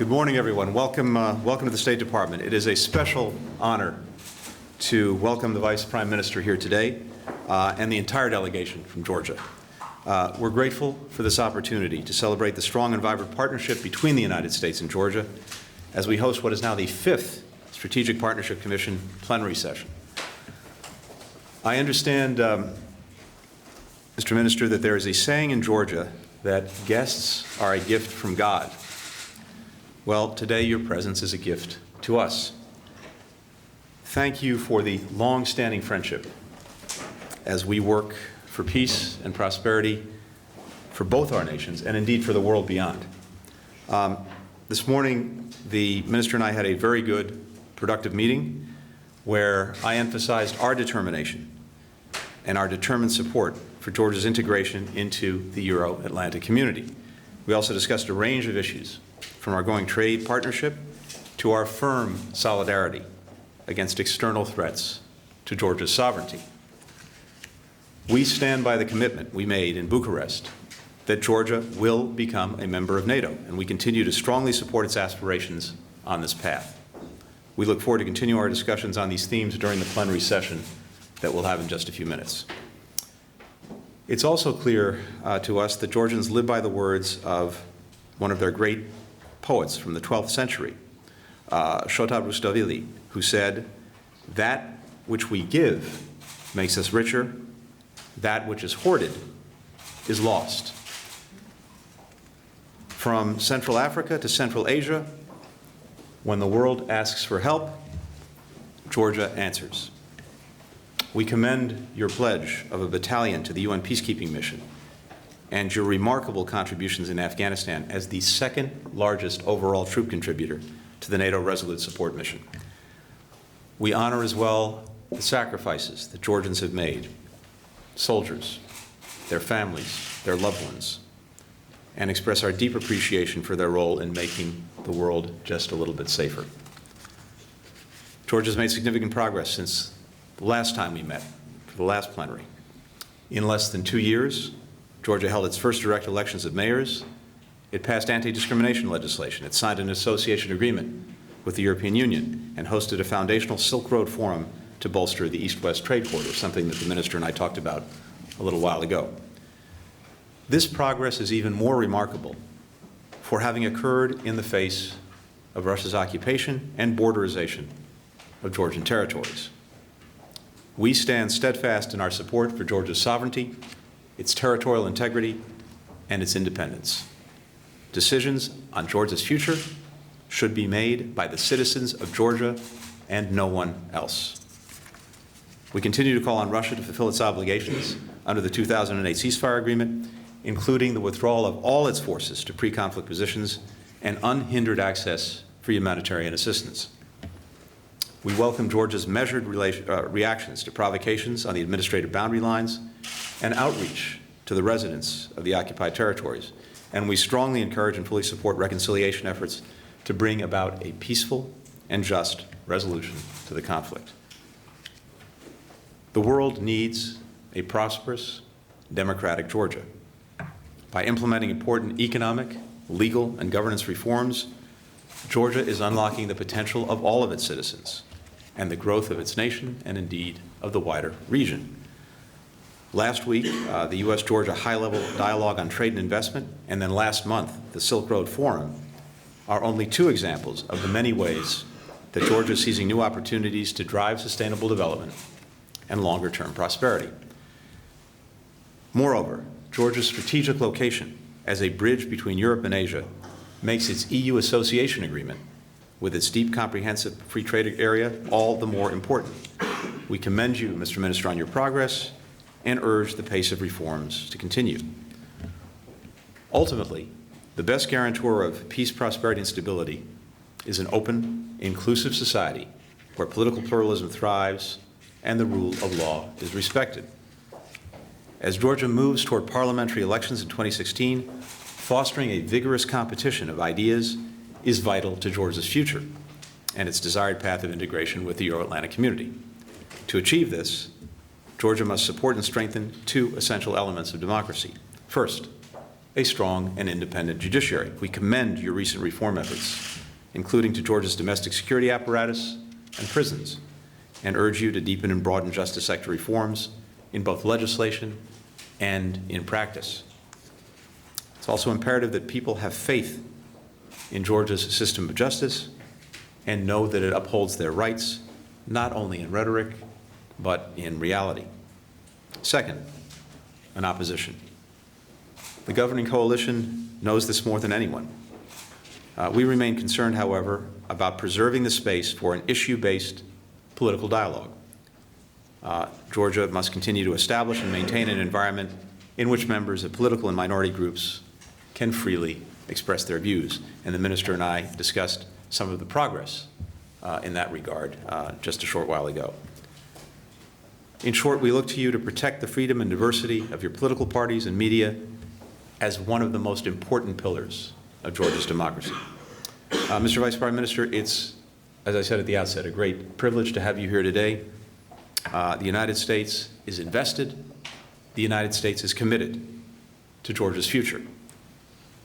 Good morning, everyone. Welcome to the State Department. It is a special honor to welcome the Vice Prime Minister here today and the entire delegation from Georgia. We're grateful for this opportunity to celebrate the strong and vibrant partnership between the United States and Georgia as we host what is now the 5th Strategic Partnership Commission plenary session. I understand, Mr. Minister, that there is a saying in Georgia that guests are a gift from God. Well, today your presence is a gift to us. Thank you for the long-standing friendship as we work for peace and prosperity for both our nations and indeed for the world beyond. This morning, the Minister and I had a very good, productive meeting where I emphasized our determination and our determined support for Georgia's integration into the Euro-Atlantic community. We also discussed a range of issues, from our growing trade partnership to our firm solidarity against external threats to Georgia's sovereignty. We stand by the commitment we made in Bucharest that Georgia will become a member of NATO, and we continue to strongly support its aspirations on this path. We look forward to continue our discussions on these themes during the plenary session that we'll have in just a few minutes. It's also clear to us that Georgians live by the words of one of their great poets from the 12th century, აშშ-қазақოს, who said, "That which we give makes us richer, that which is hoarded is lost." From Central Africa to Central Asia, when the world asks for help, Georgia answers. We commend your pledge of a battalion to the UN peacekeeping mission and your remarkable contributions in Afghanistan as the second largest overall troop contributor to the NATO Resolute Support Mission. We honor as well the sacrifices that Georgians have made, soldiers, their families, their loved ones, and express our deep appreciation for their role in making the world just a little bit safer. Georgia has made significant progress since the last time we met, for the last plenary. In less than 2 years, Georgia held its first direct elections of mayors. It passed anti-discrimination legislation. It signed an association agreement with the European Union and hosted a foundational Silk Road Forum to bolster the East-West trade corridor, something that the Minister and I talked about a little while ago. This progress is even more remarkable for having occurred in the face of Russia's occupation and borderization of Georgian territories. We stand steadfast in our support for Georgia's sovereignty, its territorial integrity, and its independence. Decisions on Georgia's future should be made by the citizens of Georgia and no one else. We continue to call on Russia to fulfill its obligations under the 2008 ceasefire agreement, including the withdrawal of all its forces to pre-conflict positions and unhindered access for humanitarian assistance. We welcome Georgia's measured reactions to provocations on the administrative boundary lines and outreach to the residents of the occupied territories, and we strongly encourage and fully support reconciliation efforts to bring about a peaceful and just resolution to the conflict. The world needs a prosperous, democratic Georgia. By implementing important economic, legal, and governance reforms, Georgia is unlocking the potential of all of its citizens and the growth of its nation and indeed of the wider region. Last week, the U.S.-Georgia high-level dialogue on trade and investment, and then last month, the Silk Road Forum, are only two examples of the many ways that Georgia is seizing new opportunities to drive sustainable development and longer-term prosperity. Moreover, Georgia's strategic location as a bridge between Europe and Asia makes its EU association agreement with its deep, comprehensive free trade area all the more important. We commend you, Mr. Minister, on your progress and urge the pace of reforms to continue. Ultimately, the best guarantor of peace, prosperity, and stability is an open, inclusive society where political pluralism thrives and the rule of law is respected. As Georgia moves toward parliamentary elections in 2016, fostering a vigorous competition of ideas is vital to Georgia's future and its desired path of integration with the Euro-Atlantic community. To achieve this, Georgia must support and strengthen two essential elements of democracy. First, a strong and independent judiciary. We commend your recent reform efforts, including to Georgia's domestic security apparatus and prisons, and urge you to deepen and broaden justice sector reforms in both legislation and in practice. It's also imperative that people have faith in Georgia's system of justice and know that it upholds their rights, not only in rhetoric, but in reality. Second, an opposition. The governing coalition knows this more than anyone. We remain concerned, however, about preserving the space for an issue-based political dialogue. Georgia must continue to establish and maintain an environment in which members of political and minority groups can freely express their views. And the minister and I discussed some of the progress in that regard just a short while ago. In short, we look to you to protect the freedom and diversity of your political parties and media as one of the most important pillars of Georgia's democracy. Mr. Vice Prime Minister, it's, as I said at the outset, a great privilege to have you here today. The United States is invested. The United States is committed to Georgia's future.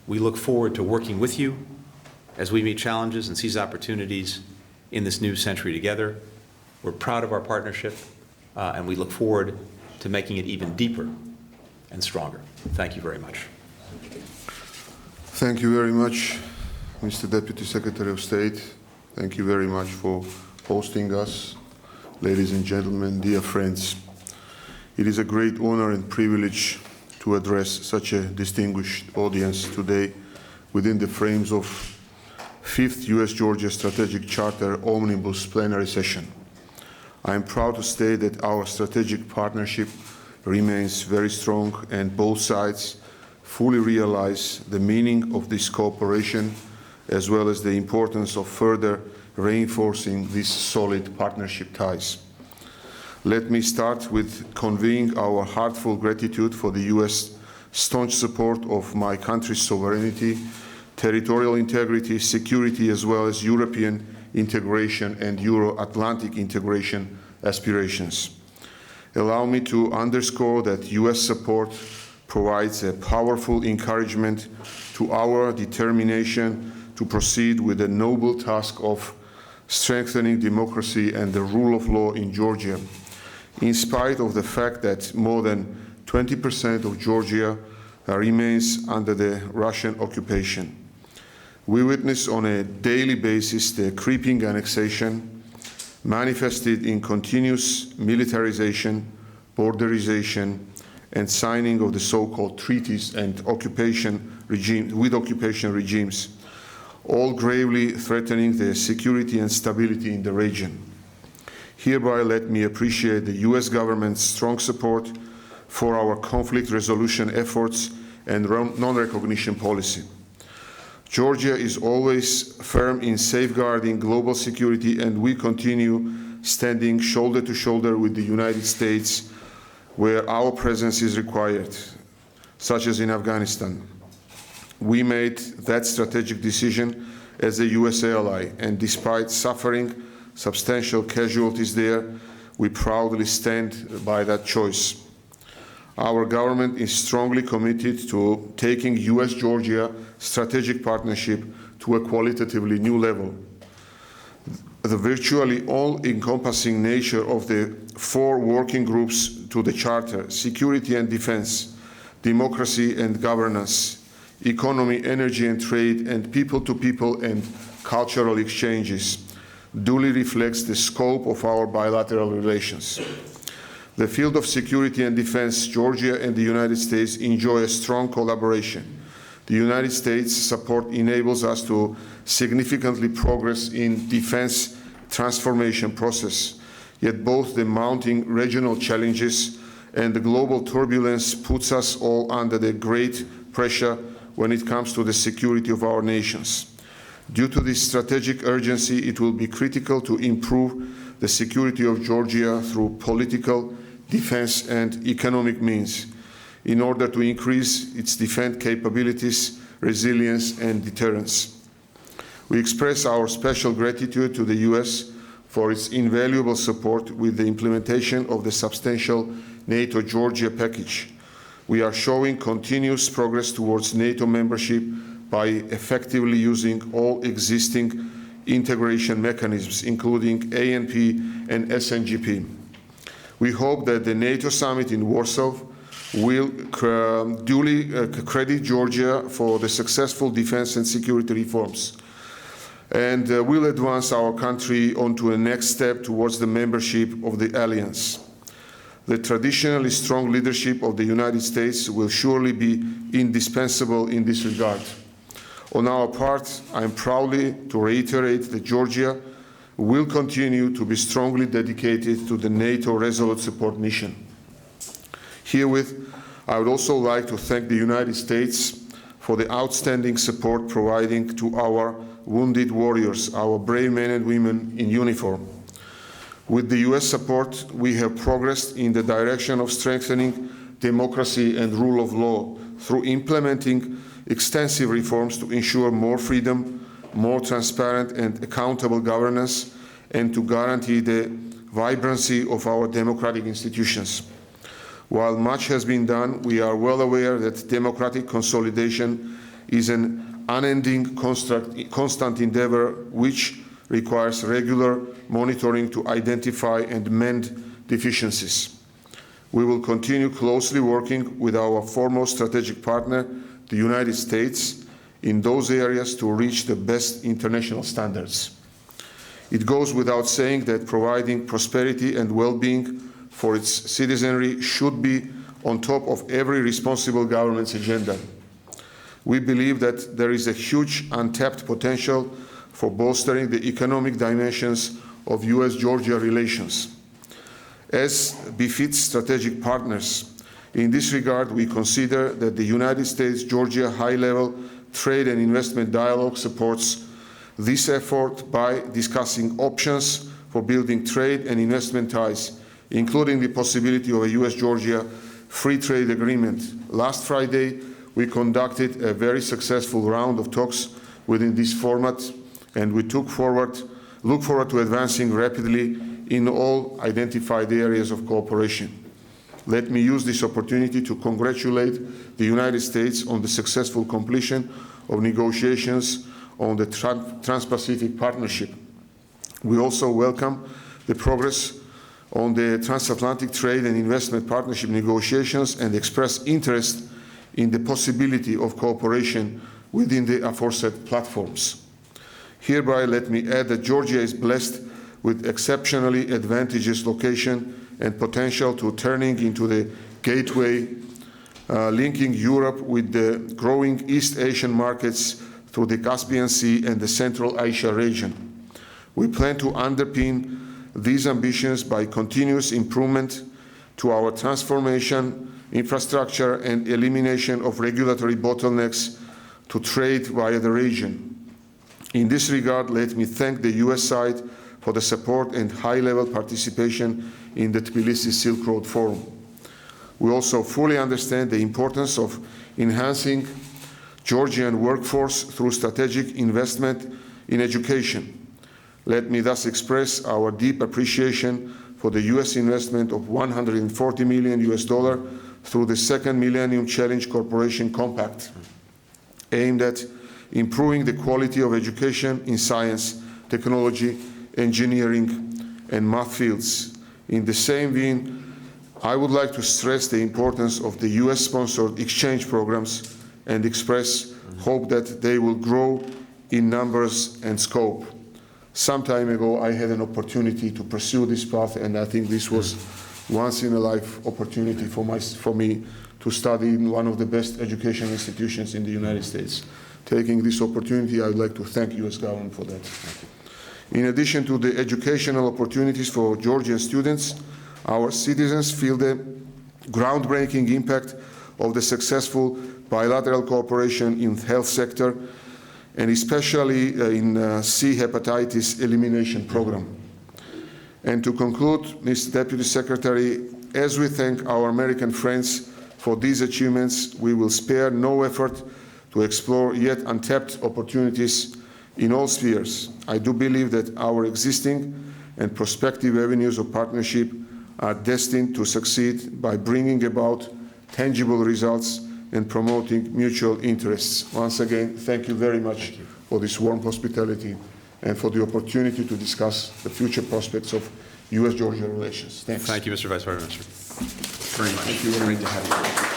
We look forward to working with you as we meet challenges and seize opportunities in this new century together. We're proud of our partnership, and we look forward to making it even deeper and stronger. Thank you very much. Thank you very much, Mr. Deputy Secretary of State. Thank you very much for hosting us. Ladies and gentlemen, dear friends, it is a great honor and privilege to address such a distinguished audience today within the frames of 5th U.S.-Georgia Strategic Charter Omnibus Plenary Session. I am proud to state that our strategic partnership remains very strong and both sides fully realize the meaning of this cooperation as well as the importance of further reinforcing these solid partnership ties. Let me start with conveying our heartfelt gratitude for the U.S. staunch support of my country's sovereignty, territorial integrity, security, as well as European integration and Euro-Atlantic integration aspirations. Allow me to underscore that U.S. support provides a powerful encouragement to our determination to proceed with the noble task of strengthening democracy and the rule of law in Georgia, in spite of the fact that more than 20% of Georgia remains under the Russian occupation. We witness on a daily basis the creeping annexation manifested in continuous militarization, borderization, and signing of the so-called treaties and occupation regimes, all gravely threatening the security and stability in the region. Hereby, let me appreciate the U.S. government's strong support for our conflict resolution efforts and non-recognition policy. Georgia is always firm in safeguarding global security, and we continue standing shoulder to shoulder with the United States where our presence is required, such as in Afghanistan. We made that strategic decision as a U.S. ally, and despite suffering substantial casualties there, we proudly stand by that choice. Our government is strongly committed to taking U.S.-Georgia strategic partnership to a qualitatively new level. The virtually all-encompassing nature of the 4 working groups to the Charter, security and defense, democracy and governance, economy, energy and trade, and people-to-people and cultural exchanges, duly reflects the scope of our bilateral relations. The field of security and defense, Georgia and the United States enjoy a strong collaboration. The United States support enables us to significantly progress in defense transformation process, yet both the mounting regional challenges and the global turbulence puts us all under the great pressure when it comes to the security of our nations. Due to this strategic urgency, it will be critical to improve the security of Georgia through political, defense, and economic means in order to increase its defense capabilities, resilience, and deterrence. We express our special gratitude to the U.S. for its invaluable support with the implementation of the substantial NATO-Georgia package. we are showing continuous progress towards NATO membership by effectively using all existing integration mechanisms, including ANP and SNGP. We hope that the NATO summit in Warsaw will duly credit Georgia for the successful defense and security reforms and will advance our country onto a next step towards the membership of the Alliance. The traditionally strong leadership of the United States will surely be indispensable in this regard. On our part, I am proudly to reiterate that Georgia will continue to be strongly dedicated to the NATO Resolute Support Mission. Herewith, I would also like to thank the United States for the outstanding support providing to our wounded warriors, our brave men and women in uniform. With the US support, we have progressed in the direction of strengthening democracy and rule of law through implementing extensive reforms to ensure more freedom, more transparent and accountable governance, and to guarantee the vibrancy of our democratic institutions. While much has been done, we are well aware that democratic consolidation is an unending, constant endeavor which requires regular monitoring to identify and mend deficiencies. We will continue closely working with our foremost strategic partner, the United States, in those areas to reach the best international standards. It goes without saying that providing prosperity and well-being for its citizenry should be on top of every responsible government's agenda. We believe that there is a huge untapped potential for bolstering the economic dimensions of US-Georgia relations. As befits strategic partners, in this regard, we consider that the United States-Georgia high-level trade and investment dialogue supports this effort by discussing options for building trade and investment ties, including the possibility of a US-Georgia free trade agreement. Last Friday, we conducted a very successful round of talks within this format, and we look forward to advancing rapidly in all identified areas of cooperation. Let me use this opportunity to congratulate the United States on the successful completion of negotiations on the Trans-Pacific Partnership. We also welcome the progress on the Transatlantic Trade and Investment Partnership negotiations and express interest in the possibility of cooperation within the aforesaid platforms. Hereby, let me add that Georgia is blessed with exceptionally advantageous location and potential to turning into the gateway linking Europe with the growing East Asian markets through the Caspian Sea and the Central Asia region. We plan to underpin these ambitions by continuous improvement to our transformation, infrastructure, and elimination of regulatory bottlenecks to trade via the region. In this regard, let me thank the US side for the support and high-level participation in the Tbilisi Silk Road Forum. We also fully understand the importance of enhancing Georgian workforce through strategic investment in education. Let me thus express our deep appreciation for the US investment of $140 million through the Second Millennium Challenge Corporation Compact, aimed at improving the quality of education in science, technology, engineering, and math fields. In the same vein, I would like to stress the importance of the US-sponsored exchange programs and express hope that they will grow in numbers and scope. Some time ago, I had an opportunity to pursue this path, and I think this was once-in-a-life opportunity for me to study in one of the best education institutions in the United States. Taking this opportunity, I would like to thank the US government for that. In addition to the educational opportunities for Georgian students, our citizens feel the groundbreaking impact of the successful bilateral cooperation in the health sector, and especially in C hepatitis elimination program. And to conclude, Mr. Deputy Secretary, as we thank our American friends for these achievements, we will spare no effort to explore yet untapped opportunities in all spheres. I do believe that our existing and prospective avenues of partnership are destined to succeed by bringing about tangible results and promoting mutual interests. Once again, thank you very much for this warm hospitality and for the opportunity to discuss the future prospects of U.S.-Georgia relations. Thanks. Thank you, Mr. Vice Prime Minister. Very much. Thank you very Great much. to have you.